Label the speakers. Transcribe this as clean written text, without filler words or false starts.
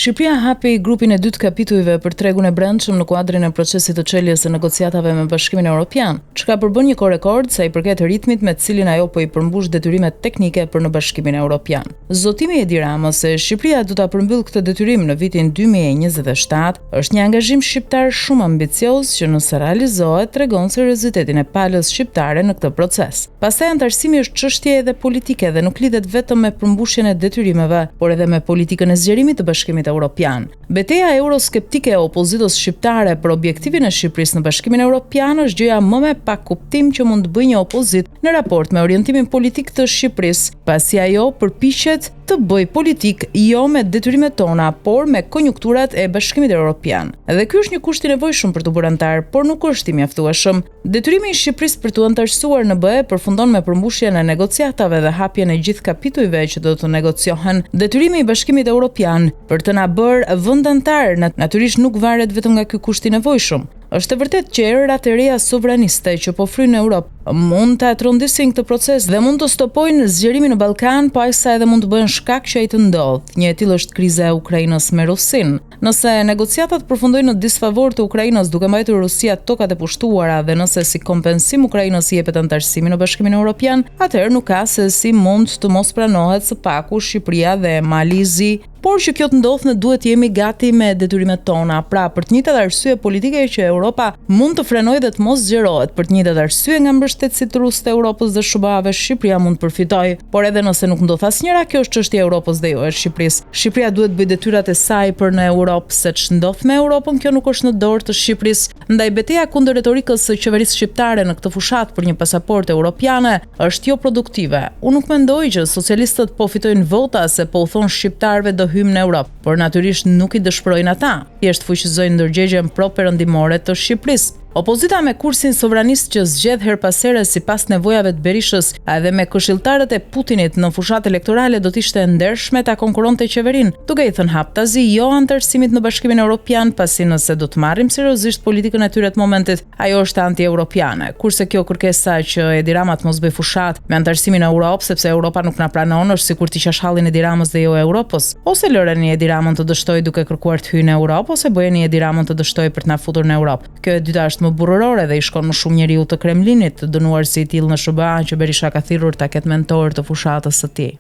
Speaker 1: Shqipëria hapi grupin e dytë kapitujve për tregun e brendshëm në kuadrin e procesit të çeljes së negociatave me Bashkimin Evropian, çka përbën një rekord sa i përket ritmit me të cilin ajo po i përmbush detyrimet teknike për në Bashkimin Evropian. Zotimi i Edi Ramës se Shqipëria do ta përmbyll këtë detyrim në vitin 2027 është një angazhim shqiptar shumë ambicioz që nëse realizohet tregon seriozitetin e palës shqiptare në këtë proces. Pastaj antarësimi është çështje edhe politike dhe nuk lidhet vetëm me përmbushjen e detyrimeve, por edhe me politikën e zgjerimit të Bashkimit Evropian. Betejë euroskeptike e opozitës shqiptare për objektivin e Shqipërisë në Bashkimin Evropian është gjëja më me pak kuptim që mund të bëjë një opozitë në raport me orientimin politik të Shqipërisë, pasi ajo përpiqet të bëj politik jo me detyrimet tona, por me konjunkturat e Bashkimit Evropian. Dhe ky është një kusht i nevojshëm për të bërë antar, por nuk është i mjaftueshëm. Detyrimi i Shqipërisë për të antarësuar në BE përfundon me përmbushjen e negociatave dhe hapjen e gjithë kapitujve që do të negociohen. Detyrimi i Bashkimit Evropian për të na bërë vend antar natyrisht nuk varet vetëm nga ky kusht i nevojshëm. Është e vërtetë që erat e reja sovraniste që po fryjnë në Europë mund të atrondisin këtë proces dhe mund të stopojnë zgjerimin në Ballkan, po aq sa edhe mund të bëhen shkak që ai të ndodhë. Një e tillë është kriza e Ukrainës me Rusinë. Nëse negociatat përfundojnë në disfavor të Ukrainës duke mbajtur Rusia tokat e pushtuara dhe nëse si kompensim Ukrainës i jepet antarësimi në Bashkimin Evropian, atëherë nuk ka se si mund të mos pranohet së paku Shqipëria dhe Malizi. Por që kjo të ndodhë, ne duhet jemi gati me detyrimet tona. Pra, për të njëjtat arsye politike që Europa mund të frenojë dhe të mos zgjerohet, për të njëjtat arsye nga mbështetësit rus të Europës dhe SBA-ve, Shqipëria mund të përfitojë. Por edhe nëse nuk ndodh asnjëra, kjo është çështje e Europës dhe jo e Shqipërisë. Shqipëria duhet bëj detyrat e saj për në Europë, se ç'ndodh me Europën, kjo nuk është në dorë të Shqipërisë. Ndaj betejë kundër retorikës së qeverisë shqiptare në këtë fushat për një pasaportë europiane është jo produktive. Unë nuk mendoj që socialistët po fitojnë vota se po u thon shqiptarëve do hyjmë në Europë, por natyrisht nuk i dëshpërojnë ata. Thjesht fuqizojnë ndërgjegjen pro-perëndimore të Shqipërisë. Opozita me kursin sovranist që zgjedh her pas here sipas nevojave të Berishës, edhe me këshilltarët e Putinit në fushat elektorale do të ishte e ndershme ta konkurronte qeverinë, duke i thënë haptazi jo antarësimit në Bashkimin Evropian, pasi nëse do të marrim seriozisht politikën e tyre të momentit, ajo është anti-europiane. Kurse kjo kërkesa që Edi Rama të mos bëj fushat me antarësimin në Europë sepse Europa nuk na pranon, është sikur t'i qashallin Edi Ramës dhe jo Europës. Ose lëreni Edi Ramën të dështojë duke kërkuar të hyjë në Europë, ose bëjeni Edi Ramën të dështojë për të na futur në Europë. Kjo e dyta është më burrërore dhe i shkon më shumë njeriu të Kremlinit, të dënuar si i tillë në SBA që Berisha ka thirrur ta ketë mentor të fushatës së tij.